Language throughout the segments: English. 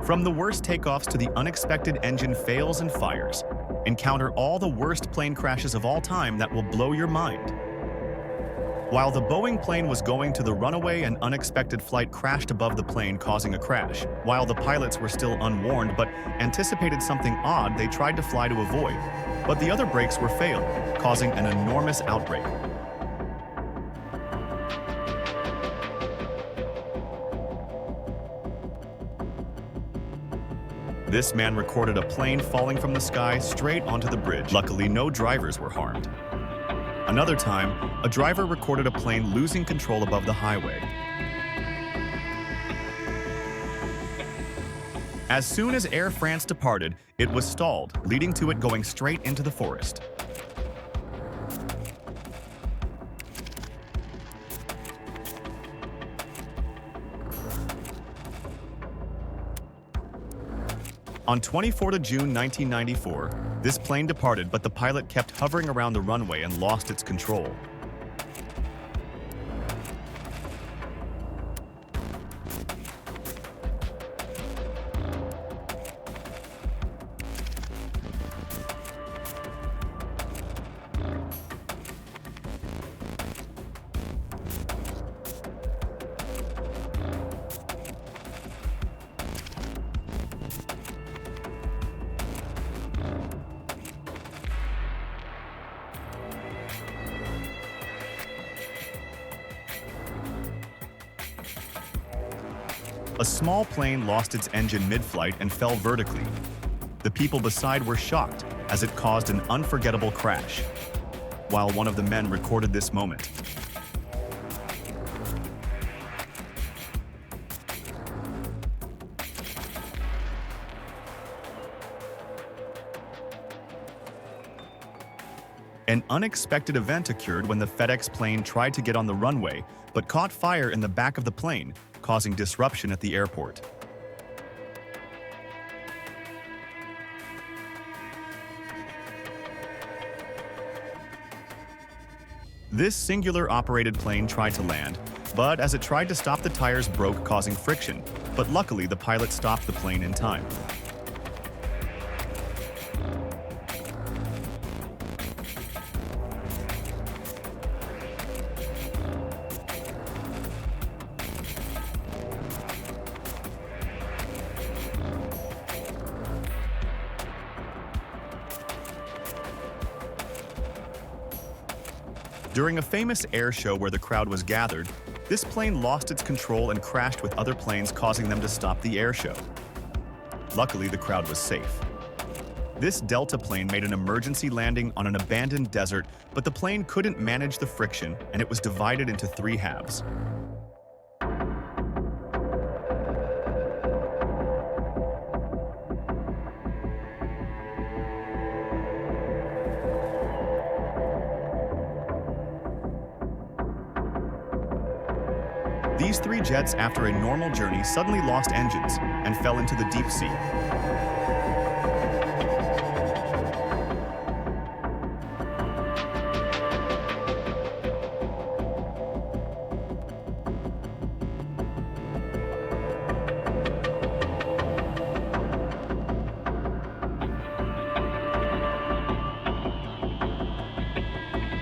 From the worst takeoffs to the unexpected engine fails and fires, encounter all the worst plane crashes of all time that will blow your mind. While the Boeing plane was going to the runway, an unexpected flight crashed above the plane, causing a crash. While the pilots were still unwarned but anticipated something odd, they tried to fly to avoid, but the other brakes were failed, causing an enormous outbreak. This man recorded a plane falling from the sky straight onto the bridge. Luckily, no drivers were harmed. Another time, a driver recorded a plane losing control above the highway. As soon as Air France departed, it was stalled, leading to it going straight into the forest. On 24 June 1994, this plane departed, but the pilot kept hovering around the runway and lost its control. A small plane lost its engine mid-flight and fell vertically. The people beside were shocked as it caused an unforgettable crash, while one of the men recorded this moment. An unexpected event occurred when the FedEx plane tried to get on the runway, but caught fire in the back of the plane, causing disruption at the airport. This singular operated plane tried to land, but as it tried to stop, the tires broke, causing friction, but luckily the pilot stopped the plane in time. During a famous air show where the crowd was gathered, this plane lost its control and crashed with other planes, causing them to stop the air show. Luckily, the crowd was safe. This Delta plane made an emergency landing on an abandoned desert, but the plane couldn't manage the friction and it was divided into 3 halves. These 3 jets, after a normal journey, suddenly lost engines and fell into the deep sea.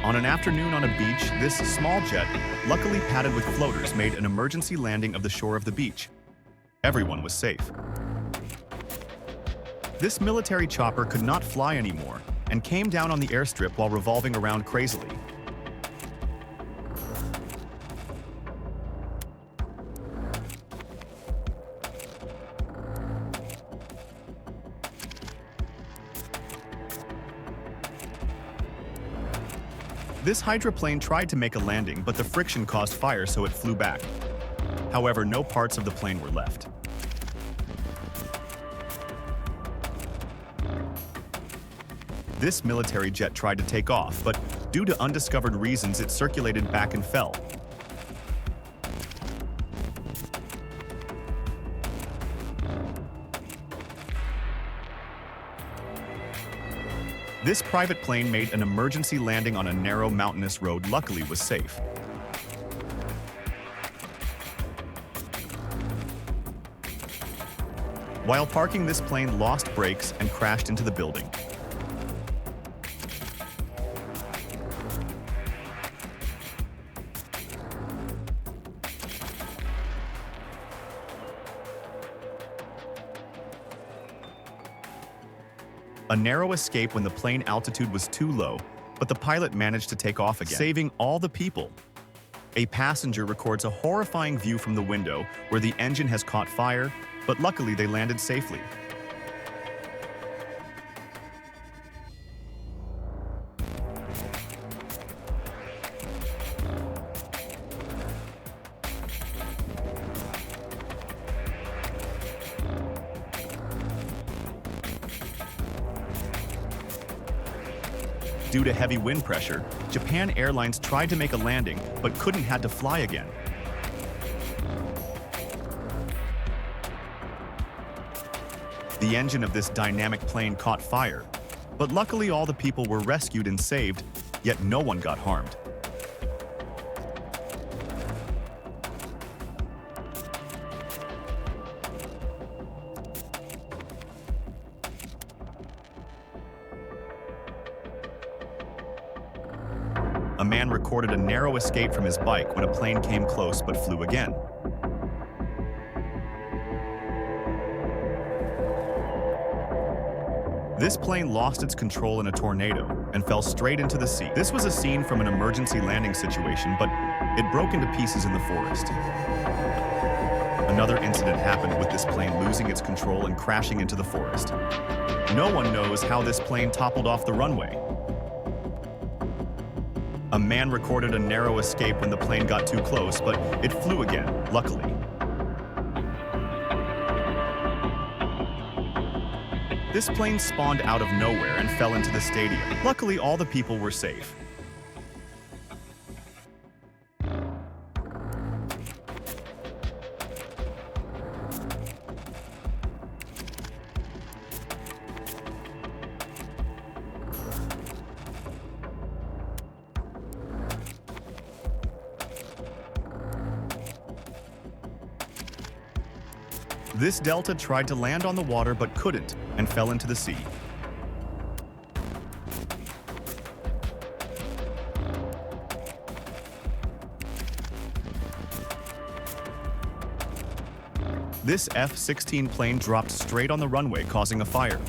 On an afternoon on a beach, this small jet, luckily padded with floaters, made an emergency landing of the shore of the beach. Everyone was safe. This military chopper could not fly anymore and came down on the airstrip while revolving around crazily. This hydroplane tried to make a landing, but the friction caused fire, so it flew back. However, no parts of the plane were left. This military jet tried to take off, but due to undiscovered reasons, it circulated back and fell. This private plane made an emergency landing on a narrow mountainous road, luckily was safe. While parking, this plane lost brakes and crashed into the building. A narrow escape when the plane altitude was too low, but the pilot managed to take off again, saving all the people. A passenger records a horrifying view from the window where the engine has caught fire, but luckily they landed safely. Due to heavy wind pressure, Japan Airlines tried to make a landing but couldn't, had to fly again. The engine of this dynamic plane caught fire, but luckily all the people were rescued and saved, yet no one got harmed. A man recorded a narrow escape from his bike when a plane came close but flew again. This plane lost its control in a tornado and fell straight into the sea. This was a scene from an emergency landing situation, but it broke into pieces in the forest. Another incident happened with this plane losing its control and crashing into the forest. No one knows how this plane toppled off the runway. A man recorded a narrow escape when the plane got too close, but it flew again, luckily. This plane spawned out of nowhere and fell into the stadium. Luckily, all the people were safe. This Delta tried to land on the water but couldn't and fell into the sea. This F-16 plane dropped straight on the runway, causing a fire.